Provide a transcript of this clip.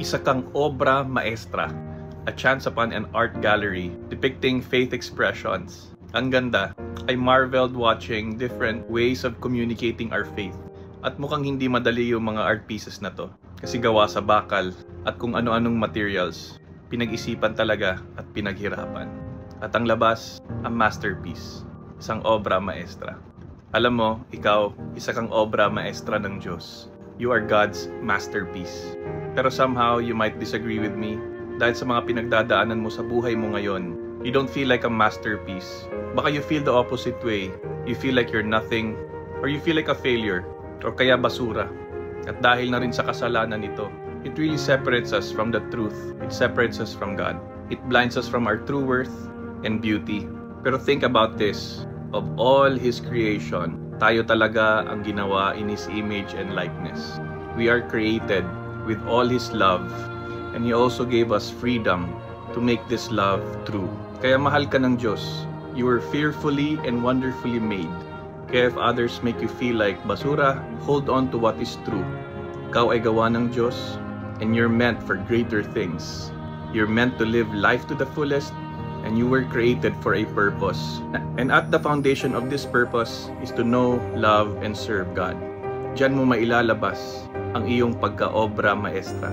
Isa kang obra maestra, a chance upon an art gallery depicting faith expressions. Ang ganda. I marveled watching different ways of communicating our faith. At mukhang hindi madali yung mga art pieces na to. Kasi gawa sa bakal at kung ano-anong materials. Pinag-isipan talaga at pinaghirapan. At ang labas, ang masterpiece. Isang obra maestra. Alam mo, ikaw, isa kang obra maestra ng Diyos. You are God's masterpiece. Pero somehow, you might disagree with me dahil sa mga pinagdadaanan mo sa buhay mo ngayon. You don't feel like a masterpiece. Baka you feel the opposite way. You feel like you're nothing, or you feel like a failure, or kaya basura. At dahil na rin sa kasalanan ito, it really separates us from the truth. It separates us from God. It blinds us from our true worth and beauty. Pero think about this. Of all His creation, tayo talaga ang ginawa in His image and likeness. We are created with all His love, and He also gave us freedom to make this love true. Kaya mahal ka ng Diyos. You were fearfully and wonderfully made. Kaya if others make you feel like basura, hold on to what is true. Ikaw ay gawa ng Diyos, and you're meant for greater things. You're meant to live life to the fullest, and you were created for a purpose. And at the foundation of this purpose is to know, love, and serve God. Diyan mo mailalabas ang iyong pagka-obra maestra.